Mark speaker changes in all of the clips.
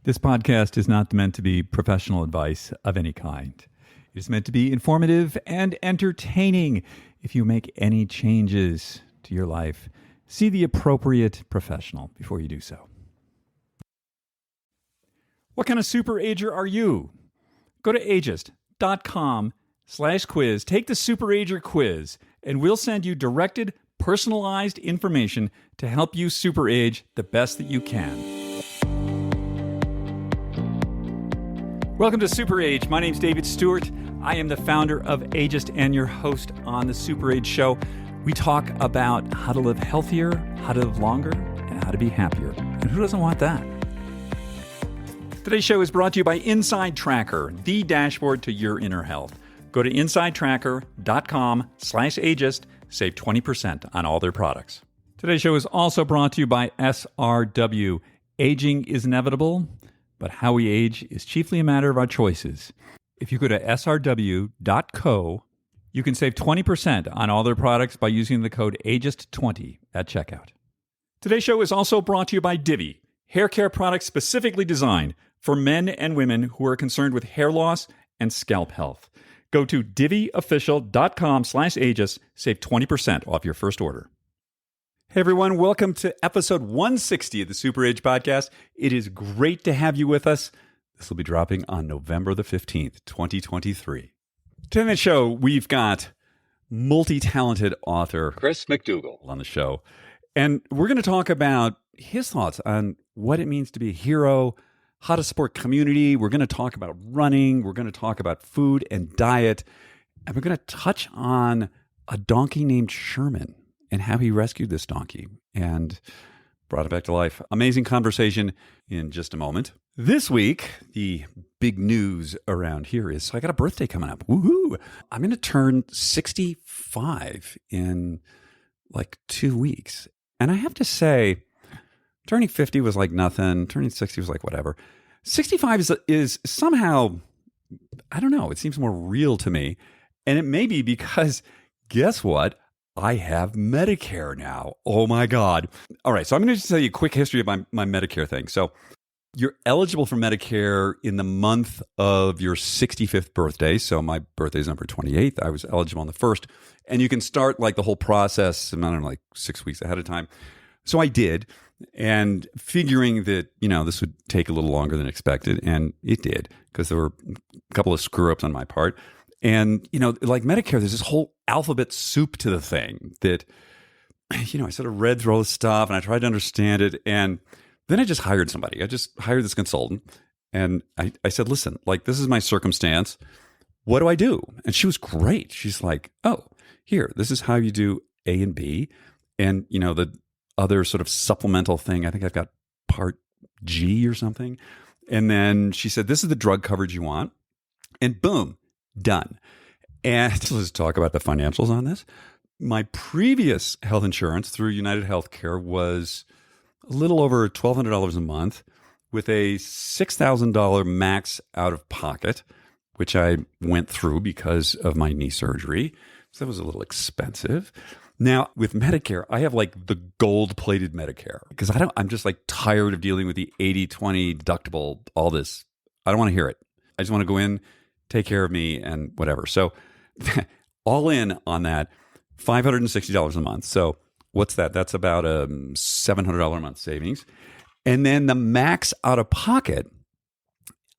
Speaker 1: This podcast is not meant to be professional advice of any kind. It is meant to be informative and entertaining. If you make any changes to your life, see the appropriate professional before you do so. What kind of super ager are you? Go to ageist.com/quiz. Take the super ager quiz, and we'll send you directed, personalized information to help you super age the best that you can. Welcome to Super Age. My name's David Stewart. I am the founder of Ageist and your host on the Super Age Show. We talk about how to live healthier, how to live longer, and how to be happier. And who doesn't want that? Today's show is brought to you by Inside Tracker, the dashboard to your inner health. Go to insidetracker.com/ageist. Save 20% on all their products. Today's show is also brought to you by SRW. Aging is inevitable, but how we age is chiefly a matter of our choices. If you go to srw.co, you can save 20% on all their products by using the code AGEIST20 at checkout. Today's show is also brought to you by Divi, hair care products specifically designed for men and women who are concerned with hair loss and scalp health. Go to diviofficial.com/ageist, save 20% off your first order. Hey everyone, welcome to episode 160 of the Super Age Podcast. It is great to have you with us. This will be dropping on November the 15th, 2023. Today on the show, we've got multi-talented author Chris McDougall on the show. And we're going to talk about his thoughts on what it means to be a hero, how to support community. We're going to talk about running. We're going to talk about food and diet. And we're going to touch on a donkey named Sherman and how he rescued this donkey and brought it back to life. Amazing conversation in just a moment. This week, the big news around here is I got a birthday coming up. Woohoo! I'm going to turn 65 in like 2 weeks. And I have to say, turning 50 was like nothing. Turning 60 was like whatever. 65 is somehow, I don't know, it seems more real to me. And it may be because, guess what? I have Medicare now. Oh my God. All right. So I'm going to just tell you a quick history of my Medicare thing. So you're eligible for Medicare in the month of your 65th birthday. So my birthday is November 28th. I was eligible on the 1st. And you can start like the whole process, I don't know, like 6 weeks ahead of time. So I did. And figuring that, this would take a little longer than expected. And it did, because there were a couple of screw ups on my part. And, like Medicare, there's this whole alphabet soup to the thing that, I sort of read through all this stuff and I tried to understand it. And then I just hired somebody. I just hired this consultant. And I said, listen, like, this is my circumstance. What do I do? And she was great. She's like, oh, here, this is how you do A and B. And, the other sort of supplemental thing, I think I've got Part G or something. And then she said, this is the drug coverage you want. And boom. Done. And let's talk about the financials on this. My previous health insurance through United Healthcare was a little over $1,200 a month with a $6,000 max out of pocket, which I went through because of my knee surgery. So that was a little expensive. Now with Medicare, I have like the gold-plated Medicare because I'm just like tired of dealing with the 80-20 deductible, all this. I don't want to hear it. I just want to go in, take care of me and whatever. So all in on that, $560 a month. So what's that? That's about a $700 a month savings. And then the max out of pocket,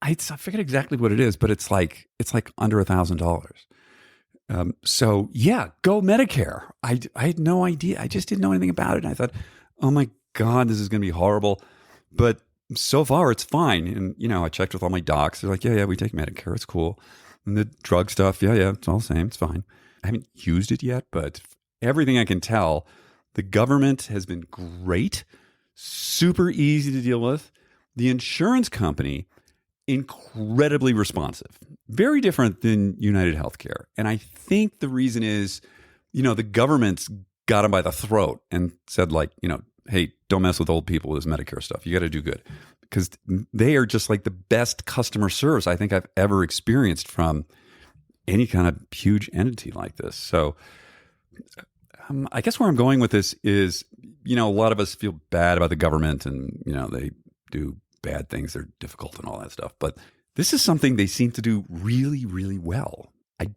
Speaker 1: I forget exactly what it is, but it's like under $1,000. So yeah, go Medicare. I had no idea. I just didn't know anything about it. And I thought, oh my God, this is going to be horrible. But so far, it's fine. And, I checked with all my docs. They're like, yeah, we take Medicare. It's cool. And the drug stuff, yeah, it's all the same. It's fine. I haven't used it yet, but everything I can tell, the government has been great, super easy to deal with. The insurance company, incredibly responsive. Very different than United Healthcare. And I think the reason is, the government's got them by the throat and said like, hey, don't mess with old people with this Medicare stuff. You got to do good. Because they are just like the best customer service I think I've ever experienced from any kind of huge entity like this. So I guess where I'm going with this is, a lot of us feel bad about the government and, they do bad things. They're difficult and all that stuff. But this is something they seem to do really, really well. I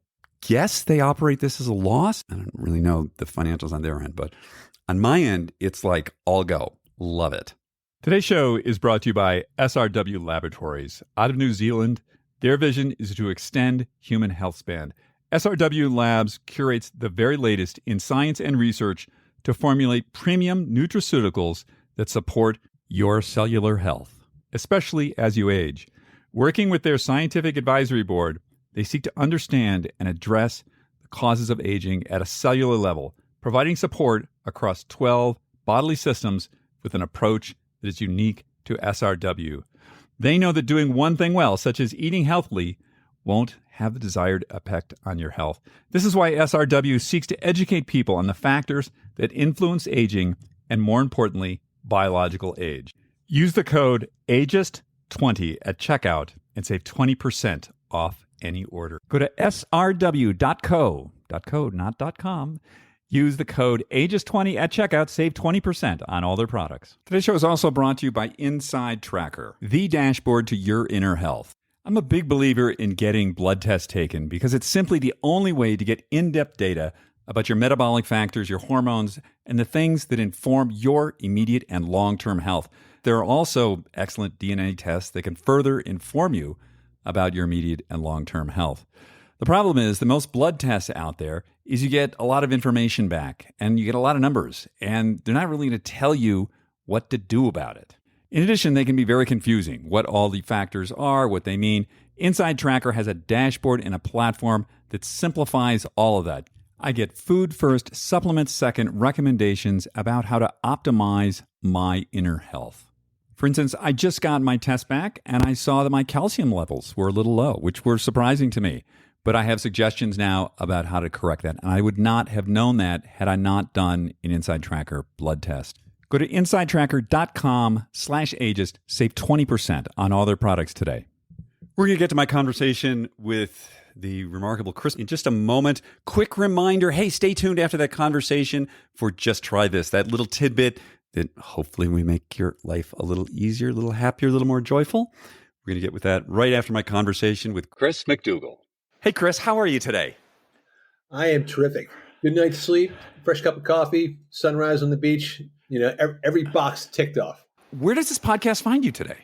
Speaker 1: guess they operate this as a loss. I don't really know the financials on their end, but on my end, it's like all go. Love it. Today's show is brought to you by SRW Laboratories. Out of New Zealand, their vision is to extend human health span. SRW Labs curates the very latest in science and research to formulate premium nutraceuticals that support your cellular health, especially as you age. Working with their scientific advisory board, they seek to understand and address the causes of aging at a cellular level, providing support across 12 bodily systems with an approach that is unique to SRW. They know that doing one thing well, such as eating healthily, won't have the desired effect on your health. This is why SRW seeks to educate people on the factors that influence aging and, more importantly, biological age. Use the code AGEIST20 at checkout and save 20% off any order. Go to srw.co, not .com. Use the code AGEIST20 at checkout, save 20% on all their products. Today's show is also brought to you by Inside Tracker, the dashboard to your inner health. I'm a big believer in getting blood tests taken because it's simply the only way to get in-depth data about your metabolic factors, your hormones, and the things that inform your immediate and long-term health. There are also excellent DNA tests that can further inform you about your immediate and long-term health. The problem is the most blood tests out there is you get a lot of information back and you get a lot of numbers, and they're not really going to tell you what to do about it. In addition, they can be very confusing, what all the factors are, what they mean. Inside Tracker has a dashboard and a platform that simplifies all of that. I get food first, supplements second recommendations about how to optimize my inner health. For instance, I just got my test back and I saw that my calcium levels were a little low, which were surprising to me. But I have suggestions now about how to correct that. And I would not have known that had I not done an Inside Tracker blood test. Go to insidetracker.com/ageist, save 20% on all their products today. We're going to get to my conversation with the remarkable Chris in just a moment. Quick reminder, hey, stay tuned after that conversation for Just Try This, that little tidbit that hopefully we make your life a little easier, a little happier, a little more joyful. We're going to get with that right after my conversation with Chris McDougall. Hey, Chris, how are you today?
Speaker 2: I am terrific. Good night's sleep, fresh cup of coffee, sunrise on the beach. You know, every box ticked off.
Speaker 1: Where does this podcast find you today?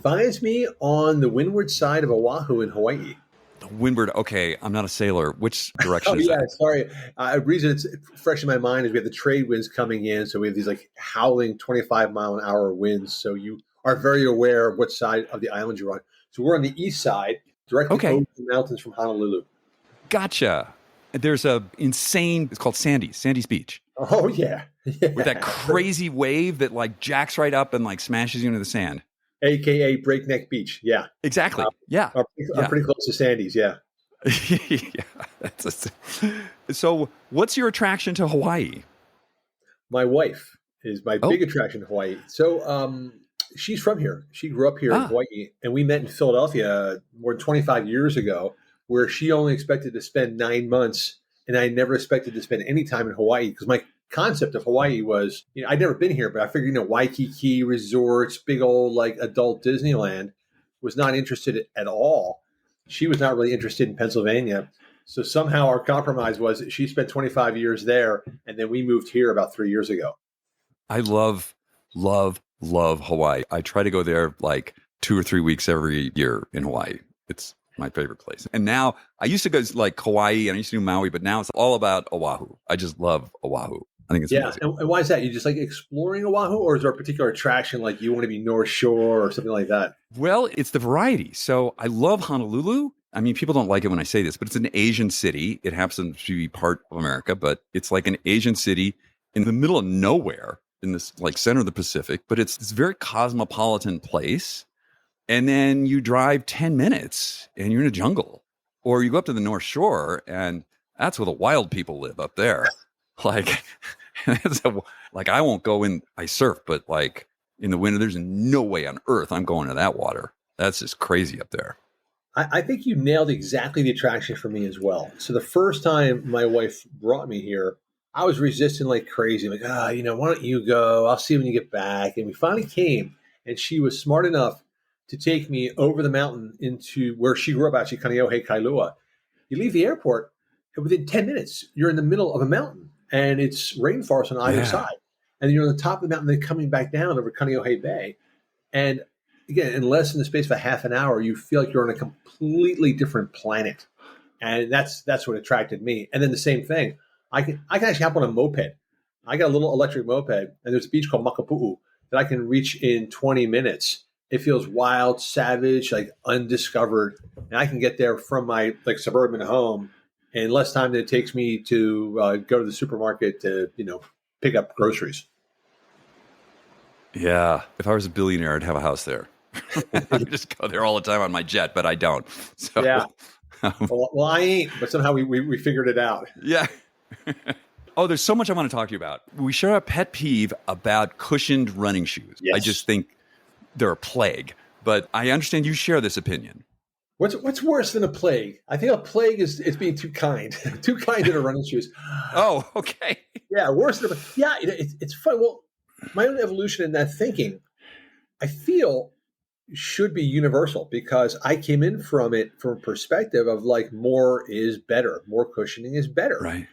Speaker 2: Finds me on the windward side of Oahu in Hawaii.
Speaker 1: The windward. Okay, I'm not a sailor. Which direction is that?
Speaker 2: Sorry. The reason it's fresh in my mind is we have the trade winds coming in. So we have these like howling 25-mile-an-hour winds. So you are very aware of what side of the island you're on. So we're on the east side, directly over the mountains from Honolulu.
Speaker 1: Gotcha. There's it's called Sandy's Beach.
Speaker 2: Oh, yeah.
Speaker 1: With that crazy wave that like jacks right up and like smashes you into the sand.
Speaker 2: AKA Breakneck Beach. Yeah.
Speaker 1: Exactly.
Speaker 2: I'm pretty close to Sandy's. Yeah.
Speaker 1: So what's your attraction to Hawaii?
Speaker 2: My wife is my big attraction to Hawaii. So she's from here. She grew up here in Hawaii, and we met in Philadelphia more than 25 years ago, where she only expected to spend 9 months, and I never expected to spend any time in Hawaii because my concept of Hawaii was, I'd never been here, but I figured, Waikiki resorts, big old like adult Disneyland. Was not interested at all. She was not really interested in Pennsylvania. So somehow our compromise was she spent 25 years there, and then we moved here about 3 years ago.
Speaker 1: I love Hawaii. I try to go there like 2 or 3 weeks every year in Hawaii. It's my favorite place. And now I used to go like Hawaii and I used to do Maui, but now it's all about Oahu. I just love Oahu. I think it's amazing.
Speaker 2: And why is that? You just like exploring Oahu, or is there a particular attraction like you want to be North Shore or something like that?
Speaker 1: Well, it's the variety. So I love Honolulu. I mean, people don't like it when I say this, but it's an Asian city. It happens to be part of America, but it's like an Asian city in the middle of nowhere in this like center of the Pacific, but it's this very cosmopolitan place. And then you drive 10 minutes and you're in a jungle, or you go up to the North Shore and that's where the wild people live up there. Like I won't go in, I surf, but like in the winter, there's no way on earth I'm going to that water. That's just crazy up there.
Speaker 2: I think you nailed exactly the attraction for me as well. So the first time my wife brought me here, I was resisting like crazy. Like, why don't you go? I'll see when you get back. And we finally came. And she was smart enough to take me over the mountain into where she grew up, actually, Kaneohe, Kailua. You leave the airport, and within 10 minutes, you're in the middle of a mountain, and it's rainforest on either side. And you're on the top of the mountain, then coming back down over Kaneohe Bay. And again, in less than the space of a half an hour, you feel like you're on a completely different planet. And that's what attracted me. And then the same thing, I can actually hop on a moped. I got a little electric moped, and there's a beach called Makapu'u that I can reach in 20 minutes. It feels wild, savage, like undiscovered. And I can get there from my suburban home in less time than it takes me to go to the supermarket to, pick up groceries.
Speaker 1: Yeah. If I was a billionaire, I'd have a house there. I would just go there all the time on my jet, but I don't. So,
Speaker 2: yeah. Well, I ain't, but somehow we figured it out.
Speaker 1: Yeah. Oh, there's so much I want to talk to you about. We share a pet peeve about cushioned running shoes. Yes. I just think they're a plague, but I understand you share this opinion.
Speaker 2: What's worse than a plague? I think a plague is being too kind, too kind to the running shoes.
Speaker 1: Oh, okay.
Speaker 2: Yeah, worse than it's fun. Well, my own evolution in that thinking, I feel should be universal because I came in from it from a perspective of more is better, more cushioning is better.
Speaker 1: Right.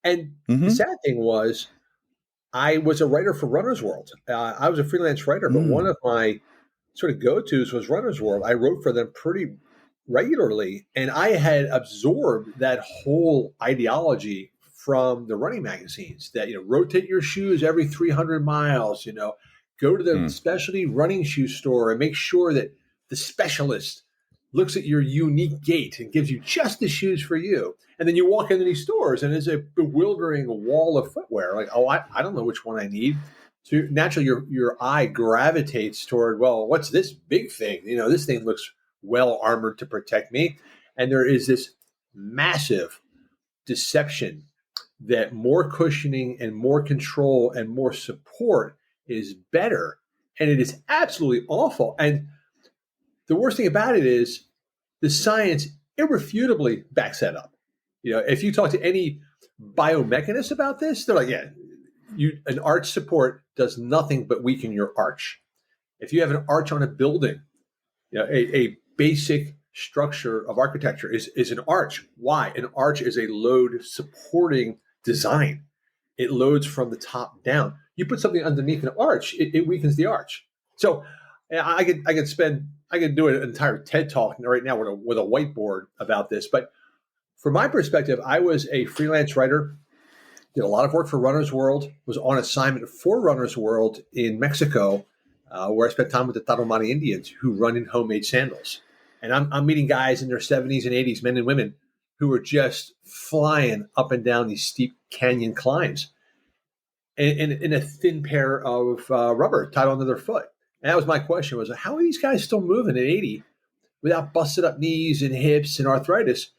Speaker 2: And the sad thing was, I was a writer for Runner's World. I was a freelance writer, but one of my sort of go-tos was Runner's World. I wrote for them pretty regularly, and I had absorbed that whole ideology from the running magazines that, rotate your shoes every 300 miles, go to the specialty running shoe store and make sure that the specialist looks at your unique gait and gives you just the shoes for you. And then you walk into these stores and it's a bewildering wall of footwear. I don't know which one I need. So naturally your eye gravitates toward, well, what's this big thing? This thing looks well armored to protect me. And there is this massive deception that more cushioning and more control and more support is better. And it is absolutely awful. And the worst thing about it is the science irrefutably backs that up. If you talk to any biomechanist about this, they're like, yeah, an arch support does nothing but weaken your arch. If you have an arch on a building, a basic structure of architecture is an arch. Why? An arch is a load supporting design. It loads from the top down. You put something underneath an arch, it weakens the arch. So I could do an entire TED talk right now with a whiteboard about this. But from my perspective, I was a freelance writer, did a lot of work for Runner's World, was on assignment for Runner's World in Mexico, where I spent time with the Tarahumara Indians who run in homemade sandals. And I'm meeting guys in their 70s and 80s, men and women, who are just flying up and down these steep canyon climbs in a thin pair of rubber tied onto their foot. And that was my question, was how are these guys still moving at 80 without busted up knees and hips and arthritis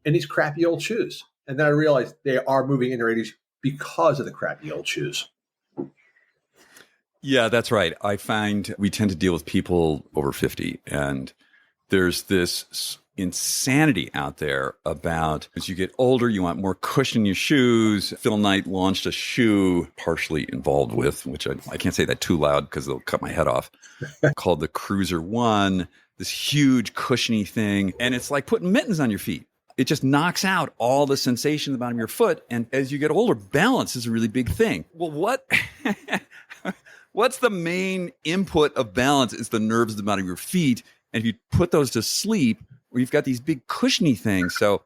Speaker 2: in these crappy old shoes? And then I realized they are moving in their 80s because of the crappy old shoes.
Speaker 1: Yeah, that's right. I find we tend to deal with people over 50, and there's this insanity out there about as you get older, you want more cushion in your shoes. Phil Knight launched a shoe partially involved with, which I can't say that too loud because they'll cut my head off, called the Cruiser One, this huge cushiony thing. And it's like putting mittens on your feet. It just knocks out all the sensation at the bottom of your foot. And as you get older, balance is a really big thing. Well, what's the main input of balance is the nerves at the bottom of your feet. And if you put those to sleep, or you've got these big cushiony things. So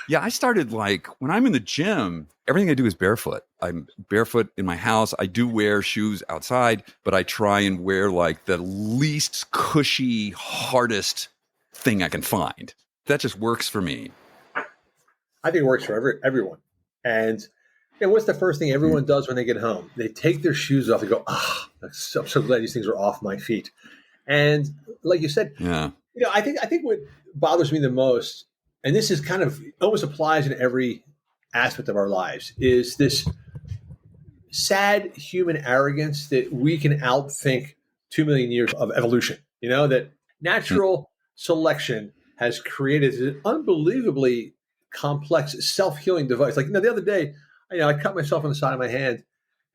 Speaker 1: yeah, I started when I'm in the gym, everything I do is barefoot. I'm barefoot in my house. I do wear shoes outside, but I try and wear the least cushy, hardest thing I can find. That just works for me.
Speaker 2: I think it works for everyone. And what's the first thing everyone does when they get home? They take their shoes off and go, I'm so glad these things are off my feet. And like you said,
Speaker 1: yeah.
Speaker 2: I think what bothers me the most, and this is kind of almost applies in every aspect of our lives, is this sad human arrogance that we can outthink 2 million years of evolution. That natural selection has created an unbelievably complex self-healing device. The other day, I cut myself on the side of my hand,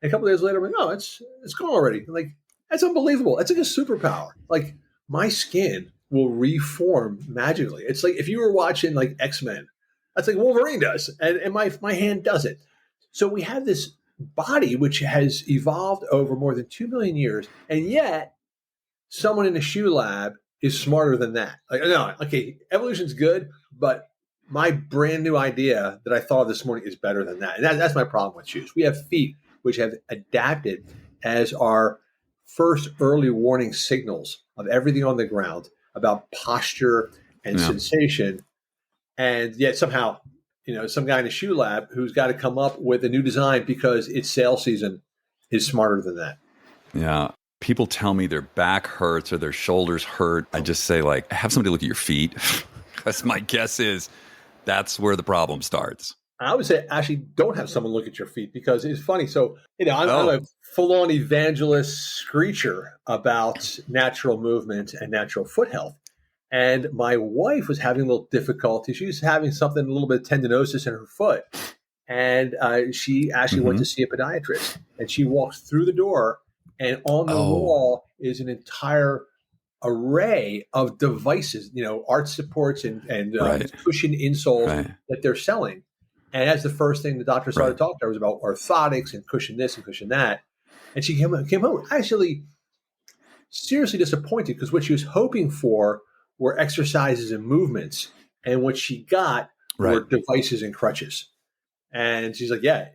Speaker 2: and a couple of days later, I'm like, it's gone already. I'm like, That's unbelievable. That's like a superpower. Like my skin will reform magically. It's like if you were watching like X-Men, that's like Wolverine does, and my hand does it. So we have this body which has evolved over more than 2 million years, and yet someone in a shoe lab is smarter than that. Like, no, okay, evolution's good, but my brand new idea that I thought of this morning is better than that. And that's my problem with shoes. We have feet which have adapted as our first early warning signals of everything on the ground about posture and sensation. And yet somehow, some guy in a shoe lab who's got to come up with a new design because it's sale season is smarter than that.
Speaker 1: Yeah. People tell me their back hurts or their shoulders hurt. I just say, like, have somebody look at your feet. Because my guess is that's where the problem starts.
Speaker 2: I would say actually don't have someone look at your feet because it's funny. So, I'm a full-on evangelist screecher about natural movement and natural foot health. And my wife was having a little difficulty. She was having something, a little bit of tendinosis in her foot. And she actually went to see a podiatrist. And she walks through the door, and on the wall is an entire array of devices, arch supports and cushion insoles that they're selling. And that's the first thing the doctor started talking to her was about orthotics and cushion this and cushion that. And she came home actually seriously disappointed because what she was hoping for were exercises and movements. And what she got were devices and crutches. And she's like, yeah.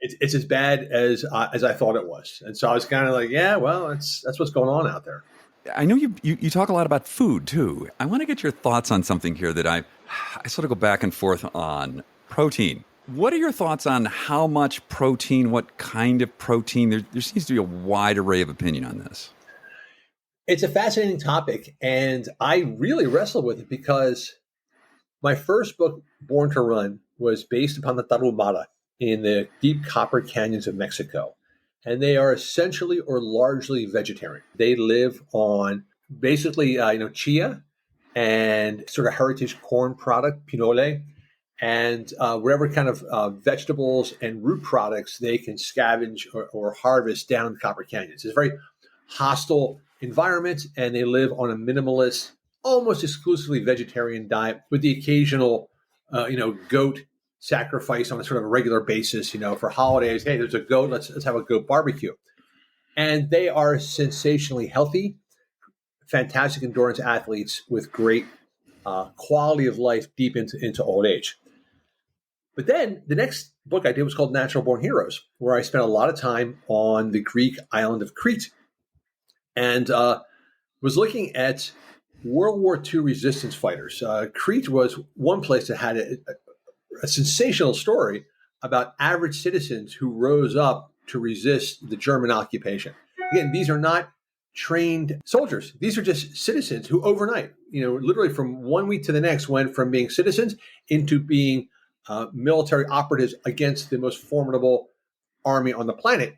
Speaker 2: It's as bad as I thought it was. And so I was kind of like, yeah, well, that's what's going on out there.
Speaker 1: I know you talk a lot about food, too. I want to get your thoughts on something here that I sort of go back and forth on. Protein. What are your thoughts on how much protein, what kind of protein? There seems to be a wide array of opinion on this.
Speaker 2: It's a fascinating topic, and I really wrestle with it because my first book, Born to Run, was based upon the Tarahumara in the deep copper canyons of Mexico. And they are essentially or largely vegetarian. They live on basically, chia and sort of heritage corn product, pinole, and whatever kind of vegetables and root products they can scavenge or harvest down in the Copper Canyons. It's a very hostile environment, and they live on a minimalist, almost exclusively vegetarian diet with the occasional, goat sacrifice on a sort of a regular basis, for holidays. Hey, there's a goat, let's have a goat barbecue. And they are sensationally healthy, fantastic endurance athletes with great quality of life deep into old age. But then the next book I did was called Natural Born Heroes, where I spent a lot of time on the Greek island of Crete and was looking at World War II resistance fighters. Crete was one place that had a sensational story about average citizens who rose up to resist the German occupation. Again, these are not trained soldiers. These are just citizens who overnight, literally from 1 week to the next, went from being citizens into being military operatives against the most formidable army on the planet.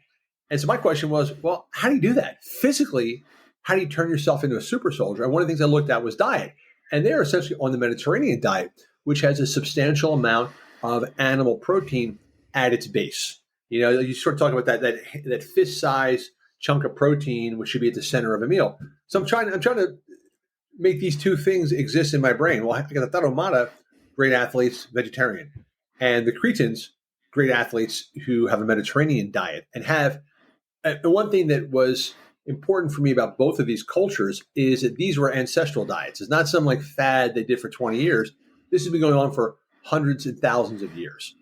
Speaker 2: And so my question was, well, how do you do that? Physically, how do you turn yourself into a super soldier? And one of the things I looked at was diet. And they're essentially on the Mediterranean diet, which has a substantial amount of animal protein at its base. You sort of talk about that fist-size chunk of protein, which should be at the center of a meal. So I'm trying to make these two things exist in my brain. Well, I got the Tarahumara, great athletes, vegetarian, and the Cretans, great athletes who have a Mediterranean diet and have. And one thing that was important for me about both of these cultures is that these were ancestral diets. It's not some like fad they did for 20 years. This has been going on for hundreds and thousands of years.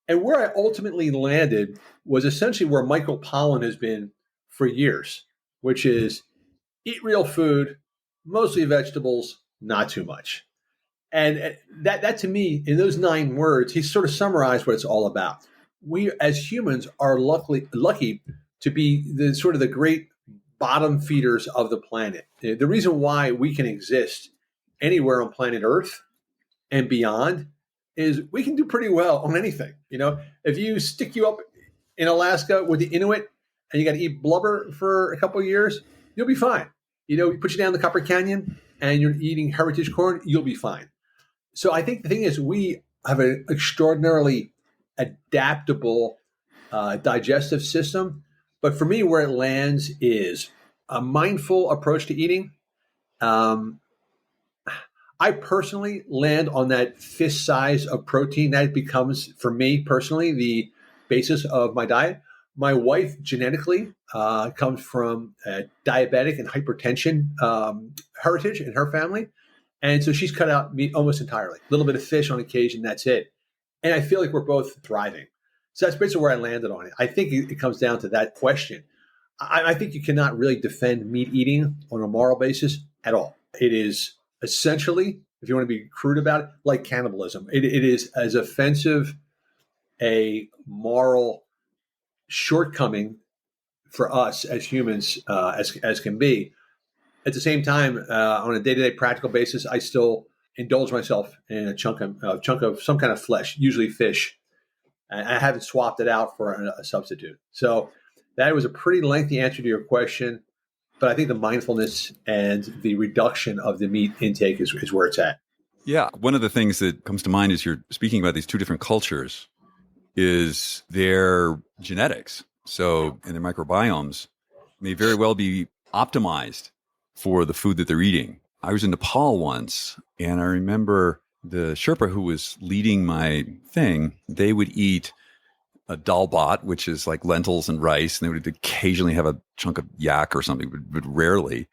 Speaker 2: And where I ultimately landed was essentially where Michael Pollan has been for years, which is eat real food, mostly vegetables, not too much. And that to me, in those 9 words, he sort of summarized what it's all about. We as humans are lucky to be the great bottom feeders of the planet. The reason why we can exist anywhere on planet Earth and beyond is we can do pretty well on anything. If you stick you up in Alaska with the Inuit and you got to eat blubber for a couple of years, you'll be fine. We put you down the Copper Canyon and you're eating heritage corn, you'll be fine. So I think the thing is we have an extraordinarily adaptable digestive system, But for me, where it lands is a mindful approach to eating. I personally land on that fist size of protein. That becomes, for me personally, the basis of my diet. My wife genetically comes from diabetic and hypertension heritage in her family. And so she's cut out meat almost entirely. A little bit of fish on occasion, that's it. And I feel like we're both thriving. So that's basically where I landed on it. I think it comes down to that question. I think you cannot really defend meat eating on a moral basis at all. It is essentially, if you want to be crude about it, like cannibalism. It is as offensive a moral shortcoming for us as humans as can be. At the same time, on a day-to-day practical basis, I still indulge myself in a chunk of some kind of flesh, usually fish. And I haven't swapped it out for a substitute. So that was a pretty lengthy answer to your question. But I think the mindfulness and the reduction of the meat intake is where it's at.
Speaker 1: Yeah. One of the things that comes to mind as you're speaking about these two different cultures is their genetics. So, and their microbiomes may very well be optimized for the food that they're eating. I was in Nepal once, and I remember the Sherpa who was leading my thing, they would eat a dal bhat, which is like lentils and rice, and they would occasionally have a chunk of yak or something, but rarely.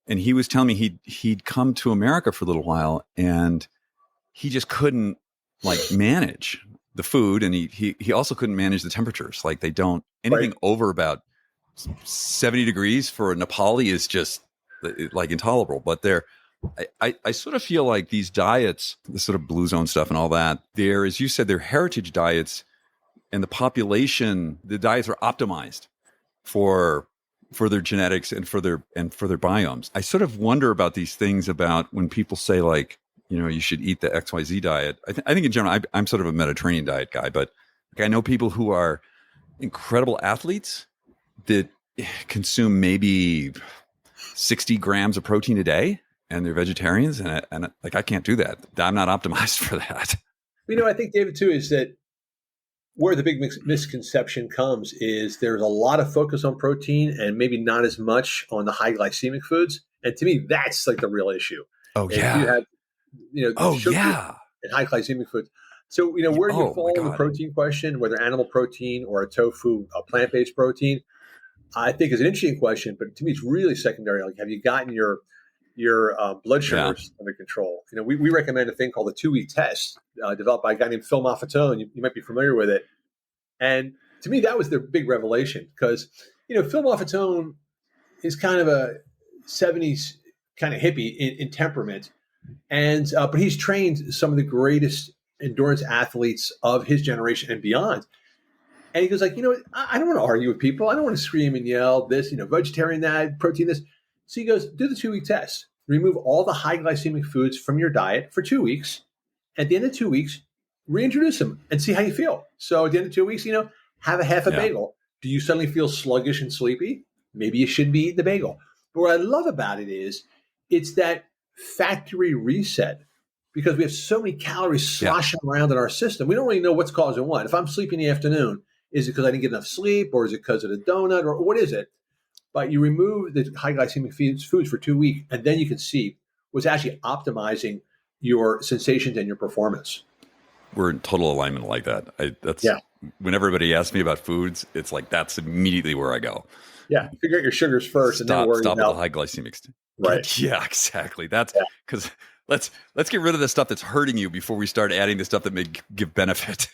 Speaker 1: And he was telling me he'd come to America for a little while, and he just couldn't like manage the food, and he also couldn't manage the temperatures. Like they don't anything over about 70 degrees for a Nepali is just like intolerable. But I sort of feel like these diets, the sort of blue zone stuff and all that, they're, as you said, they're heritage diets, and the population, the diets are optimized for their genetics and for their biomes. I sort of wonder about these things about when people say like, you know, you should eat the XYZ diet. I think in general, I'm sort of a Mediterranean diet guy, but like I know people who are incredible athletes that consume maybe 60 grams of protein a day, and they're vegetarians, and like I can't do that. I'm not optimized for that.
Speaker 2: You know, I think, David, too, is that where the big misconception comes is there's a lot of focus on protein and maybe not as much on the high glycemic foods. And to me, that's like the real issue.
Speaker 1: Oh,
Speaker 2: and
Speaker 1: yeah.
Speaker 2: You have, sugar and high glycemic foods. So, where do you fall in the protein question, whether animal protein or a tofu, a plant-based protein? I think is an interesting question, but to me, it's really secondary. Like, have you gotten your blood sugars under control? We recommend a thing called the 2-week test, developed by a guy named Phil Maffetone. You might be familiar with it. And to me, that was the big revelation because, Phil Maffetone is kind of a 70s kind of hippie in temperament. And but he's trained some of the greatest endurance athletes of his generation and beyond. And he goes like, I don't want to argue with people. I don't want to scream and yell this, vegetarian that, protein this. So he goes, do the 2-week test. Remove all the high glycemic foods from your diet for 2 weeks. At the end of 2 weeks, reintroduce them and see how you feel. So at the end of 2 weeks, have a half a bagel. Do you suddenly feel sluggish and sleepy? Maybe you should be eating the bagel. But what I love about it is it's that factory reset because we have so many calories sloshing around in our system. We don't really know what's causing what. If I'm sleeping in the afternoon, is it because I didn't get enough sleep or is it because of the donut or what is it? But you remove the high glycemic foods for 2 weeks, and then you can see what's actually optimizing your sensations and your performance.
Speaker 1: We're in total alignment like that. When everybody asks me about foods, it's like that's immediately where I go.
Speaker 2: Yeah, figure out your sugars first, and then worry
Speaker 1: about
Speaker 2: the
Speaker 1: high glycemics.
Speaker 2: Right?
Speaker 1: Yeah, exactly. That's because let's get rid of the stuff that's hurting you before we start adding the stuff that may give benefit.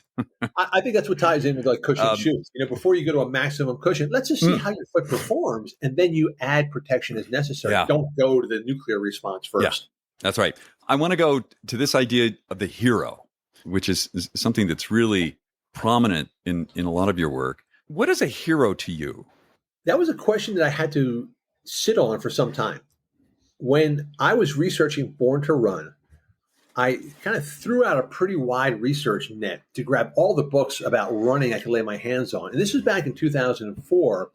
Speaker 2: I think that's what ties in with like cushion shoes. Before you go to a maximum cushion, let's just see how your foot performs, and then you add protection as necessary.
Speaker 1: Yeah.
Speaker 2: Don't go to the nuclear response first.
Speaker 1: Yeah, that's right. I want to go to this idea of the hero, which is something that's really prominent in a lot of your work. What is a hero to you?
Speaker 2: That was a question that I had to sit on for some time. When I was researching Born to Run, I kind of threw out a pretty wide research net to grab all the books about running I could lay my hands on. And this was back in 2004.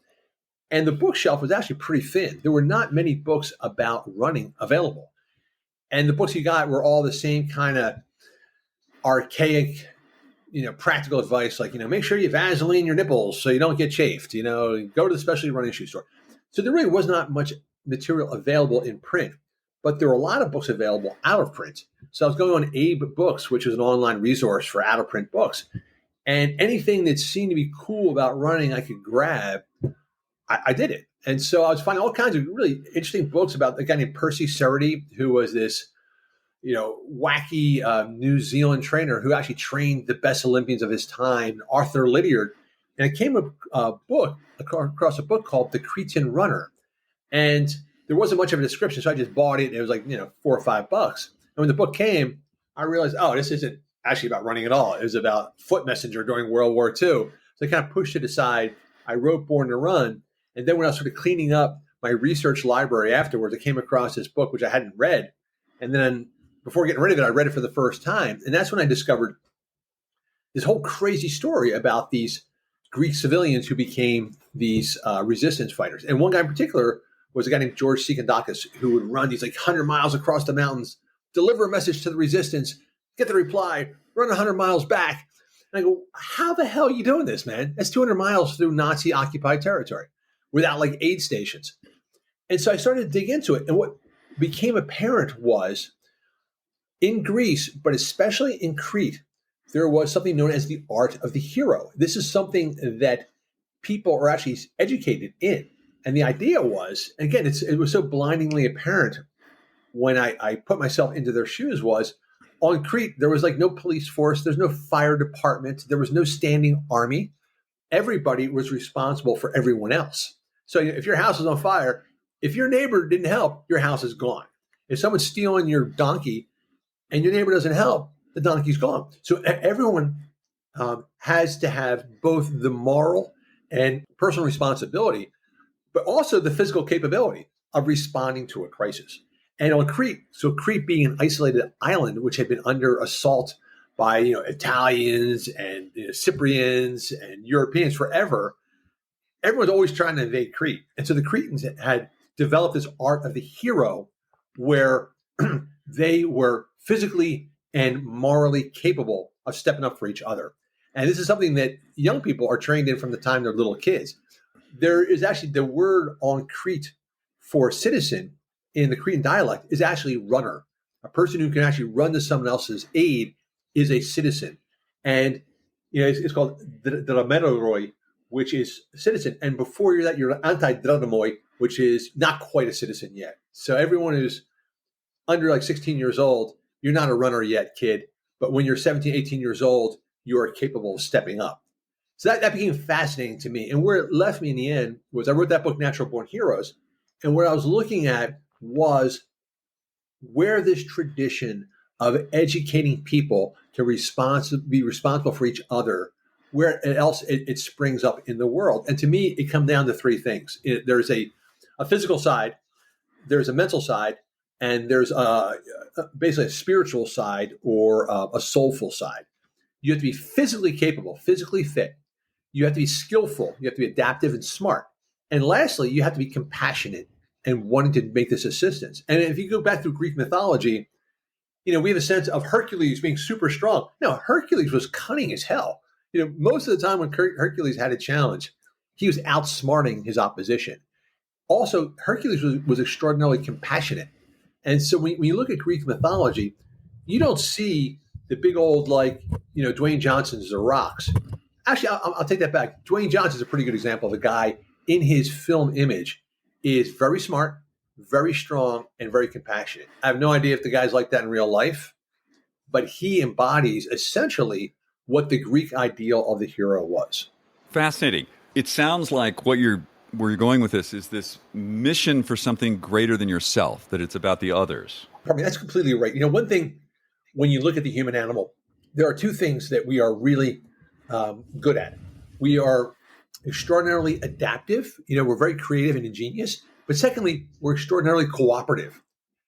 Speaker 2: And the bookshelf was actually pretty thin. There were not many books about running available. And the books you got were all the same kind of archaic practical advice like, make sure you Vaseline your nipples so you don't get chafed, go to the specialty running shoe store. So there really was not much material available in print, but there were a lot of books available out of print. So I was going on Abe Books, which is an online resource for out of print books. And anything that seemed to be cool about running, I could grab. I did it. And so I was finding all kinds of really interesting books about a guy named Percy Cerutty, who was this, wacky New Zealand trainer who actually trained the best Olympians of his time, Arthur Lydiard. And I came across a book called The Cretan Runner. And there wasn't much of a description, so I just bought it. And it was like, $4 or $5. And when the book came, I realized, this isn't actually about running at all. It was about foot messenger during World War II. So I kind of pushed it aside. I wrote Born to Run. And then when I was sort of cleaning up my research library afterwards, I came across this book, which I hadn't read. And then before getting rid of it, I read it for the first time. And that's when I discovered this whole crazy story about these Greek civilians who became these resistance fighters. And one guy in particular was a guy named George Sekundakis, who would run these 100 miles across the mountains, deliver a message to the resistance, get the reply, run 100 miles back. And I go, how the hell are you doing this, man? That's 200 miles through Nazi-occupied territory without aid stations. And so I started to dig into it. And what became apparent was in Greece, but especially in Crete, there was something known as the art of the hero. This is something that people are actually educated in. And the idea was, again, it was so blindingly apparent when I put myself into their shoes, was on Crete, there was no police force, there's no fire department, there was no standing army. Everybody was responsible for everyone else. So if your house is on fire, if your neighbor didn't help, your house is gone. If someone's stealing your donkey and your neighbor doesn't help, the donkey's gone. So everyone has to have both the moral and personal responsibility, but also the physical capability of responding to a crisis. And on Crete, so Crete being an isolated island, which had been under assault by Italians and Cyprians and Europeans forever, everyone's always trying to invade Crete. And so the Cretans had developed this art of the hero where they were physically and morally capable of stepping up for each other. And this is something that young people are trained in from the time they're little kids. There is actually the word on Crete for citizen in the Cretan dialect is actually runner. A person who can actually run to someone else's aid is a citizen. And it's called drameroi, which is citizen. And before you're that, you're anti-dramoi, which is not quite a citizen yet. So everyone who's under 16 years old, you're not a runner yet, kid. But when you're 17, 18 years old, you are capable of stepping up. So that became fascinating to me. And where it left me in the end was I wrote that book, Natural Born Heroes. And what I was looking at was where this tradition of educating people to be responsible for each other, where else it springs up in the world. And to me, it comes down to three things. There's a physical side, there's a mental side, and there's basically a spiritual side or a soulful side. You have to be physically capable, physically fit. You have to be skillful. You have to be adaptive and smart. And lastly, you have to be compassionate and wanting to make this assistance. And if you go back through Greek mythology, we have a sense of Hercules being super strong. No, Hercules was cunning as hell. Most of the time when Hercules had a challenge, he was outsmarting his opposition. Also, Hercules was extraordinarily compassionate. And so when you look at Greek mythology, you don't see the big old, Dwayne Johnson's The Rocks. Actually, I'll take that back. Dwayne Johnson's a pretty good example of a guy in his film image is very smart, very strong, and very compassionate. I have no idea if the guy's like that in real life, but he embodies essentially what the Greek ideal of the hero was.
Speaker 1: Fascinating. It sounds like where you're going with this is this mission for something greater than yourself, that it's about the others.
Speaker 2: I mean, that's completely right. One thing, when you look at the human animal, there are two things that we are really good at. We are extraordinarily adaptive. We're very creative and ingenious. But secondly, we're extraordinarily cooperative.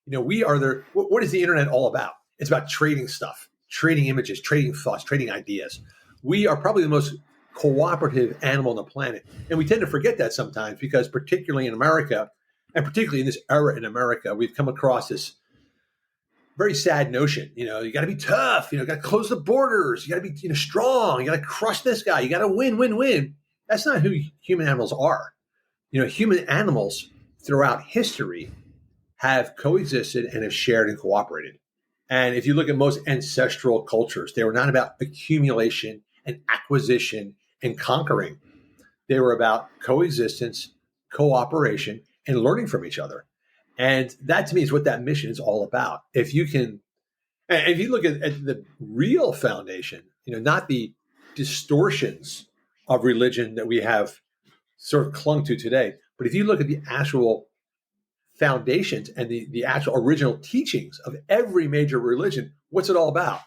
Speaker 2: We are there. What is the internet all about? It's about trading stuff, trading images, trading thoughts, trading ideas. We are probably the most cooperative animal on the planet. And we tend to forget that sometimes because particularly in America, and particularly in this era in America, we've come across this very sad notion. You got to be tough. Got to close the borders. You got to be strong. You got to crush this guy. You got to win. That's not who human animals are. Human animals throughout history have coexisted and have shared and cooperated. And if you look at most ancestral cultures, they were not about accumulation and acquisition and conquering. They were about coexistence, cooperation, and learning from each other. And that to me is what that mission is all about. If you look at the real foundation, not the distortions of religion that we have sort of clung to today, but if you look at the actual foundations and the actual original teachings of every major religion, what's it all about?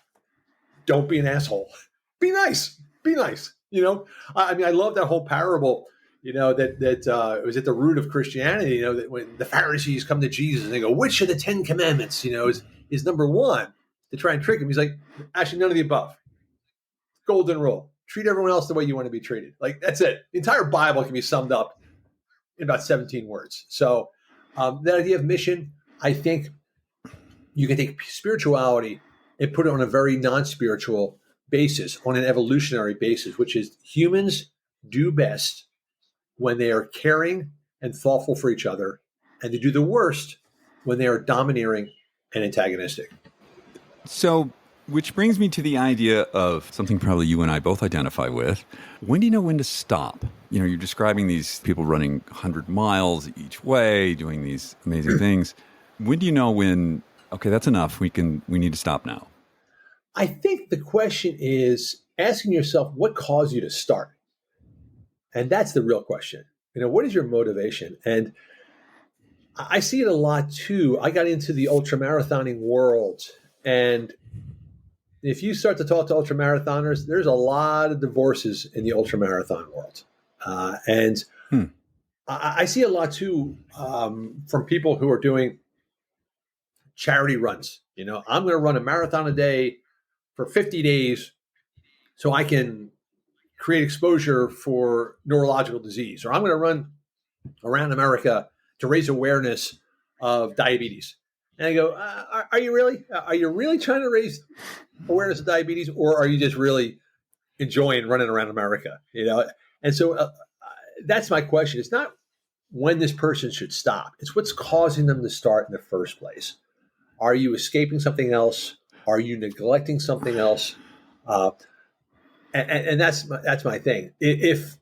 Speaker 2: Don't be an asshole. Be nice. Be nice. I love that whole parable, that was at the root of Christianity, that when the Pharisees come to Jesus and they go, which of the 10 commandments, is number one, to try and trick him. He's like, actually, none of the above. Golden rule. Treat everyone else the way you want to be treated. Like, that's it. The entire Bible can be summed up in about 17 words. So that idea of mission, I think you can take spirituality and put it on a very non-spiritual basis, on an evolutionary basis, which is humans do best when they are caring and thoughtful for each other, and they do the worst when they are domineering and antagonistic.
Speaker 1: So, which brings me to the idea of something probably you and I both identify with. When do you know when to stop? You're describing these people running 100 miles each way, doing these amazing things. When do you know when, okay, that's enough, we need to stop now?
Speaker 2: I think the question is asking yourself, what caused you to start? And that's the real question. What is your motivation? And I see it a lot too. I got into the ultramarathoning world, and if you start to talk to ultramarathoners, there's a lot of divorces in the ultramarathon world. I see a lot too from people who are doing charity runs. I'm going to run a marathon a day for 50 days so I can create exposure for neurological disease. Or I'm going to run around America to raise awareness of diabetes. And I go, are you really? Are you really trying to raise awareness of diabetes, or are you just really enjoying running around America? And so that's my question. It's not when this person should stop. It's what's causing them to start in the first place. Are you escaping something else? Are you neglecting something else? And that's my thing. If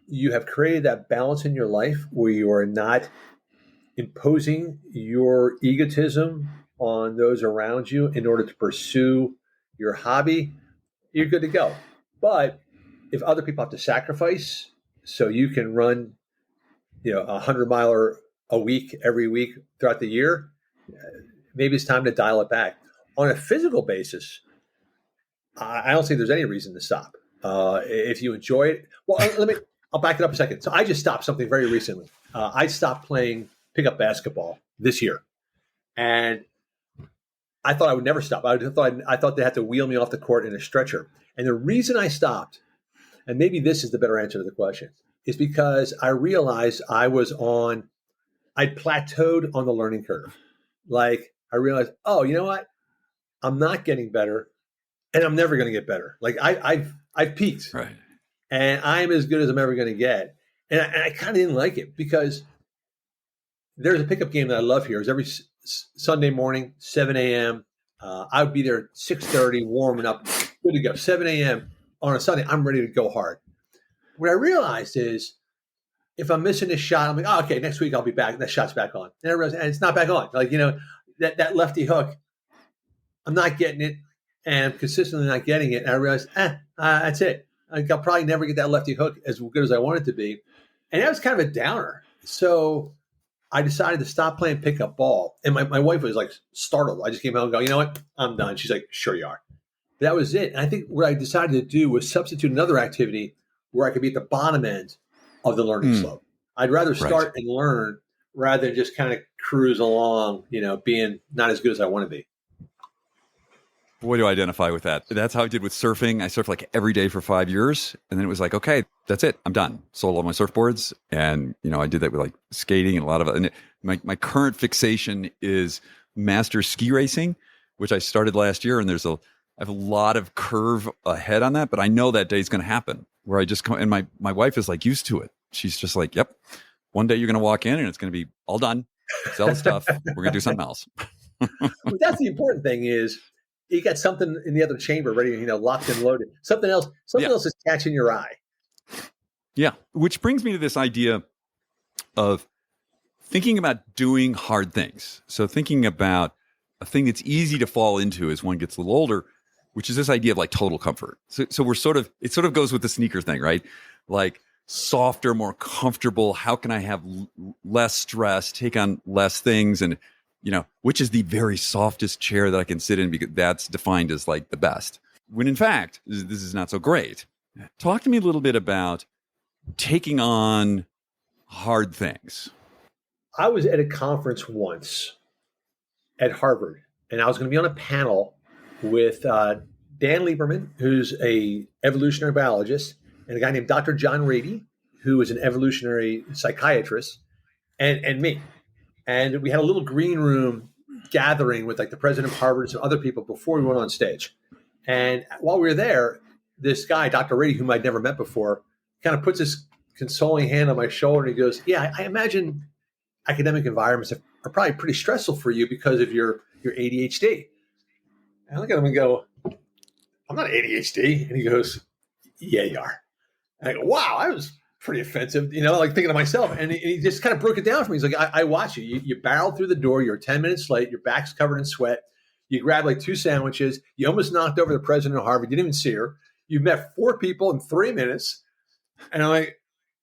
Speaker 2: you have created that balance in your life where you are not imposing your egotism on those around you in order to pursue your hobby, you're good to go. But if other people have to sacrifice so you can run, 100-miler a week, every week throughout the year, maybe it's time to dial it back. On a physical basis, I don't think there's any reason to stop. If you enjoy it, I'll back it up a second. So I just stopped something very recently. I stopped playing pickup basketball this year, and I thought I would never stop. I thought they had to wheel me off the court in a stretcher. And the reason I stopped, and maybe this is the better answer to the question, is because I realized I'd plateaued on the learning curve. Like, I realized, oh, you know what? I'm not getting better, and I'm never going to get better. Like, I've peaked,
Speaker 1: right?
Speaker 2: And I'm as good as I'm ever going to get. And I kind of didn't like it because there's a pickup game that I love here. It's every Sunday morning, 7 a.m. I would be there at 6:30, warming up, good to go. 7 a.m. on a Sunday, I'm ready to go hard. What I realized is if I'm missing a shot, I'm like, oh, okay, next week I'll be back. That shot's back on. And I realized, and it's not back on. Like, that lefty hook, I'm not getting it, and I'm consistently not getting it. And I realized, that's it. I'll probably never get that lefty hook as good as I want it to be. And that was kind of a downer. So I decided to stop playing pickup ball. And my wife was like startled. I just came home and go, you know what? I'm done. She's like, sure you are. That was it. And I think what I decided to do was substitute another activity where I could be at the bottom end of the learning slope. I'd rather start and learn rather than just kind of cruise along, being not as good as I want to be.
Speaker 1: Boy, do I identify with that. That's how I did with surfing. I surfed like every day for 5 years. And then it was like, okay, that's it. I'm done. Sold all my surfboards. And, I did that with like skating and a lot of it. And my current fixation is master ski racing. which I started last year, and I have a lot of curve ahead on that, but I know that day's going to happen where I just come, and my wife is like used to it. She's just like, yep, one day you're going to walk in and it's going to be all done. Sell the stuff. We're going to do something else.
Speaker 2: But that's the important thing is you got something in the other chamber ready, locked and loaded. Something else is catching your eye.
Speaker 1: Yeah. Which brings me to this idea of thinking about doing hard things. So thinking about a thing that's easy to fall into as one gets a little older, which is this idea of like total comfort. So it sort of goes with the sneaker thing, right? Like softer, more comfortable. How can I have less stress, take on less things? And, which is the very softest chair that I can sit in, because that's defined as like the best. When in fact, this is not so great. Talk to me a little bit about taking on hard things.
Speaker 2: I was at a conference once at Harvard, and I was going to be on a panel with Dan Lieberman, who's a evolutionary biologist, and a guy named Dr. John Rady, who is an evolutionary psychiatrist, and me. And we had a little green room gathering with like the president of Harvard and some other people before we went on stage. And while we were there, this guy, Dr. Rady, whom I'd never met before, kind of puts his consoling hand on my shoulder and he goes, yeah, I imagine academic environments are probably pretty stressful for you because of your ADHD. And I look at him and go, I'm not ADHD. And he goes, yeah, you are. And I go, wow, I was pretty offensive, like thinking to myself. And he just kind of broke it down for me. He's like, I watch you. You barreled through the door. You're 10 minutes late. Your back's covered in sweat. You grabbed like 2 sandwiches. You almost knocked over the president of Harvard. You didn't even see her. You met 4 people in 3 minutes. And I'm like,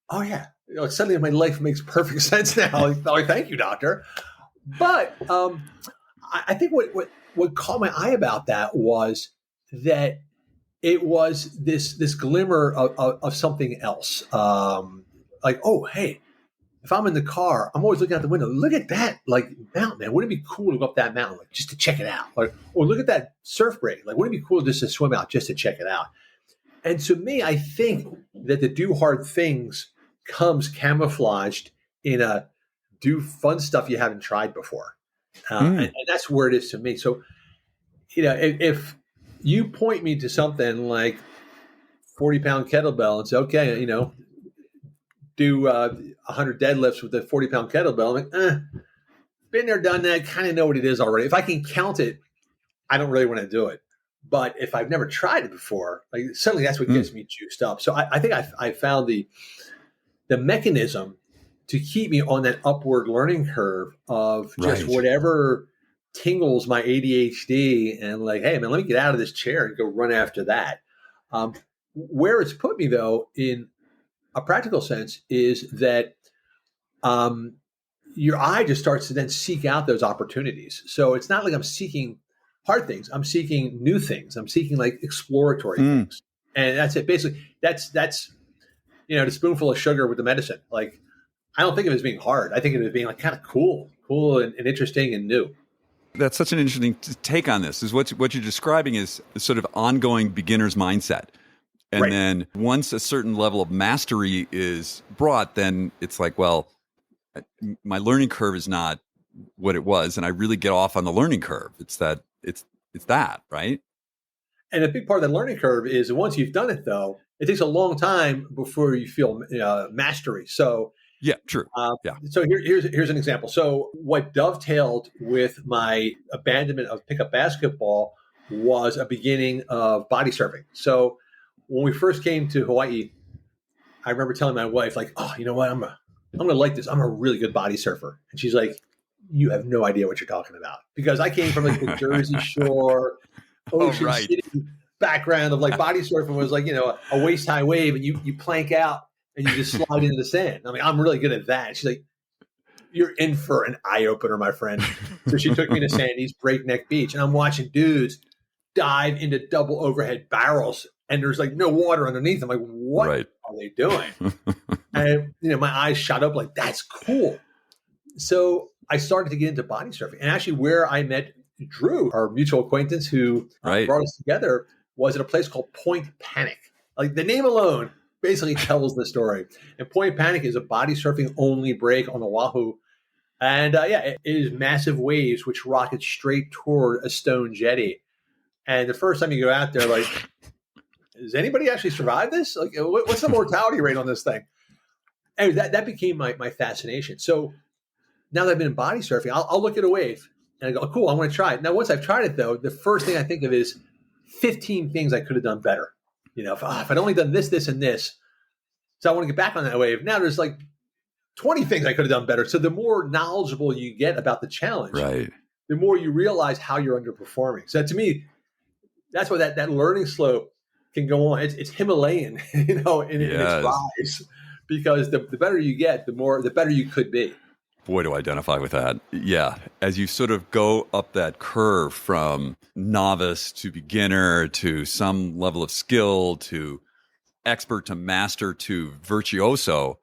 Speaker 2: oh, yeah. Suddenly my life makes perfect sense now. Like, thank you, doctor. But I think what caught my eye about that was that it was this glimmer of something else. Like, oh, hey, if I'm in the car, I'm always looking out the window. Look at that, like, mountain, man. Wouldn't it be cool to go up that mountain, like, just to check it out? Like, or look at that surf break. Like, wouldn't it be cool just to swim out, just to check it out? And to me, I think that the do hard things comes camouflaged in a do fun stuff you haven't tried before. And that's where it is to me. So, if you point me to something like 40-pound kettlebell and say, okay, do 100 deadlifts with a 40-pound kettlebell, I'm like, been there, done that, kind of know what it is already. If I can count it, I don't really want to do it. But if I've never tried it before, like suddenly that's what gets me juiced up. So I think I found the mechanism to keep me on that upward learning curve of just whatever tingles my ADHD and like, hey, man, let me get out of this chair and go run after that. Where it's put me, though, in a practical sense, is that your eye just starts to then seek out those opportunities. So it's not like I'm seeking hard things. I'm seeking new things. I'm seeking like exploratory things. And that's it. Basically, that's the spoonful of sugar with the medicine. Like, I don't think of it as being hard. I think of it as being like kind of cool and interesting and new.
Speaker 1: That's such an interesting take on this. Is what you're describing is a sort of ongoing beginner's mindset. And then once a certain level of mastery is brought, then it's like, well, my learning curve is not what it was, and I really get off on the learning curve. It's that, right?
Speaker 2: And a big part of that learning curve is once you've done it, though, it takes a long time before you feel mastery. So
Speaker 1: yeah, true.
Speaker 2: So here's an example. So what dovetailed with my abandonment of pickup basketball was a beginning of body surfing. So when we first came to Hawaii, I remember telling my wife, like, oh, you know what? I'm going to like this. I'm a really good body surfer. And she's like, you have no idea what you're talking about. Because I came from like the Jersey Shore, Ocean City background of like body surfing was like, a waist high wave and you plank out and you just slide into the sand. I mean, I'm really good at that. She's like, you're in for an eye opener, my friend. So she took me to Sandy's Breakneck Beach and I'm watching dudes dive into double overhead barrels and there's like no water underneath. I'm like, what are they doing? And, my eyes shot up like, that's cool. So I started to get into body surfing. And actually where I met Drew, our mutual acquaintance who brought us together, was at a place called Point Panic. Like the name alone basically tells the story. And Point Panic is a body surfing only break on Oahu. And it is massive waves which rocket straight toward a stone jetty. And the first time you go out there, like, does anybody actually survive this? Like, what's the mortality rate on this thing? And that became my fascination. So now that I've been in body surfing, I'll look at a wave and I go, oh, cool, I want to try it. Now, once I've tried it, though, the first thing I think of is 15 things I could have done better. If I'd only done this, this, and this. So I want to get back on that wave. Now there's like 20 things I could have done better. So the more knowledgeable you get about the challenge,
Speaker 1: right,
Speaker 2: the more you realize how you're underperforming. So to me, that's why that learning slope can go on. It's Himalayan, in its rise, because the better you get, the better you could be.
Speaker 1: Boy, do I identify with that. Yeah. As you sort of go up that curve from novice to beginner to some level of skill to expert to master to virtuoso,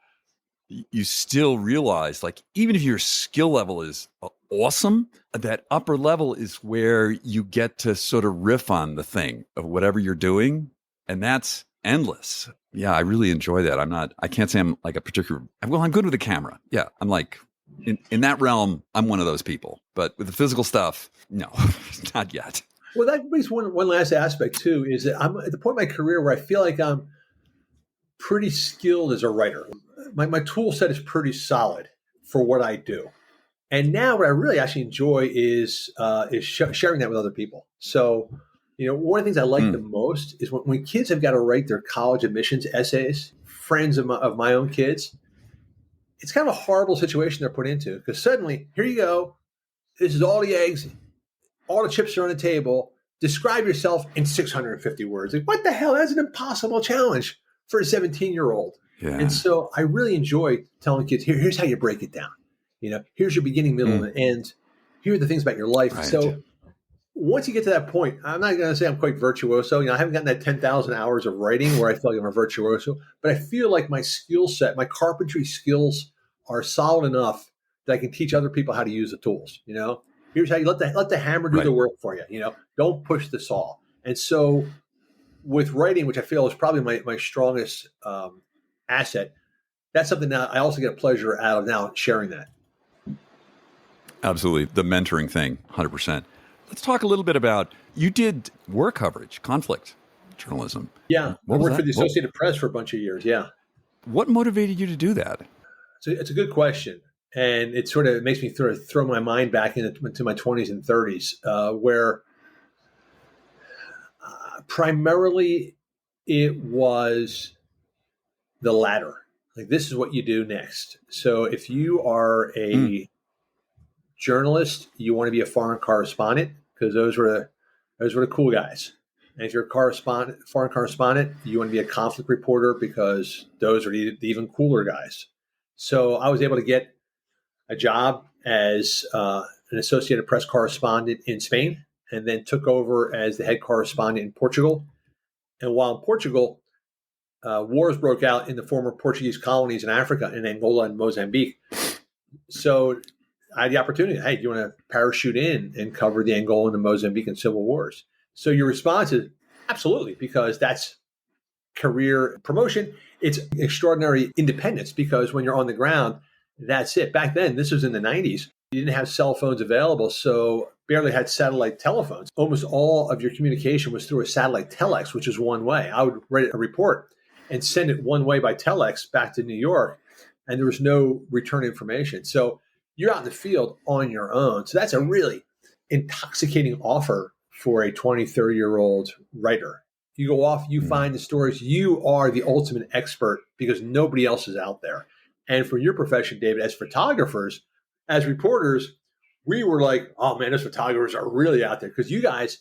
Speaker 1: you still realize, like, even if your skill level is awesome, that upper level is where you get to sort of riff on the thing of whatever you're doing. And that's endless. Yeah, I really enjoy that. I can't say I'm like a particular, well, I'm good with the camera. Yeah, I'm like, in that realm, I'm one of those people. But with the physical stuff, no, not yet.
Speaker 2: Well, that brings one last aspect, too, is that I'm at the point in my career where I feel like I'm pretty skilled as a writer. My tool set is pretty solid for what I do. And now what I really actually enjoy is sharing that with other people. So, one of the things I like the most is when kids have got to write their college admissions essays, friends of my own kids, it's kind of a horrible situation they're put into, because suddenly, here you go, this is all the eggs, all the chips are on the table, describe yourself in 650 words. Like, what the hell? That's an impossible challenge for a 17-year-old. Yeah. And so I really enjoy telling kids, here's how you break it down. Here's your beginning, middle, and end. Here are the things about your life. Right. So once you get to that point, I'm not going to say I'm quite virtuoso. I haven't gotten that 10,000 hours of writing where I feel like I'm a virtuoso, but I feel like my skill set, my carpentry skills are solid enough that I can teach other people how to use the tools. Here's how you let the hammer do the work for you. Don't push the saw. And so with writing, which I feel is probably my strongest asset, that's something that I also get a pleasure out of now, sharing that.
Speaker 1: Absolutely. The mentoring thing, 100%. Let's talk a little bit about, you did war coverage, conflict journalism.
Speaker 2: Yeah. I worked for the Associated Press for a bunch of years. Yeah.
Speaker 1: What motivated you to do that?
Speaker 2: So it's a good question. And it sort of makes me throw my mind back into my 20s and 30s, where primarily it was the latter. Like, this is what you do next. So if you are a journalist, you want to be a foreign correspondent, because those were the cool guys. And if you're a foreign correspondent, you want to be a conflict reporter, because those are the even cooler guys. So I was able to get a job as an Associated Press correspondent in Spain, and then took over as the head correspondent in Portugal. And while in Portugal, wars broke out in the former Portuguese colonies in Africa, in Angola and Mozambique. So I had the opportunity, hey, do you want to parachute in and cover the Angolan and Mozambican civil wars? So your response is absolutely, because that's career promotion. It's extraordinary independence, because when you're on the ground, that's it. Back then, this was in the 90s, you didn't have cell phones available, so barely had satellite telephones. Almost all of your communication was through a satellite telex, which is one way. I would write a report and send it one way by telex back to New York, and there was no return information. So you're out in the field on your own. So that's a really intoxicating offer for a 20, 30-year-old writer. You go off, you find the stories. You are the ultimate expert, because nobody else is out there. And for your profession, David, as photographers, as reporters, we were like, oh man, those photographers are really out there, because you guys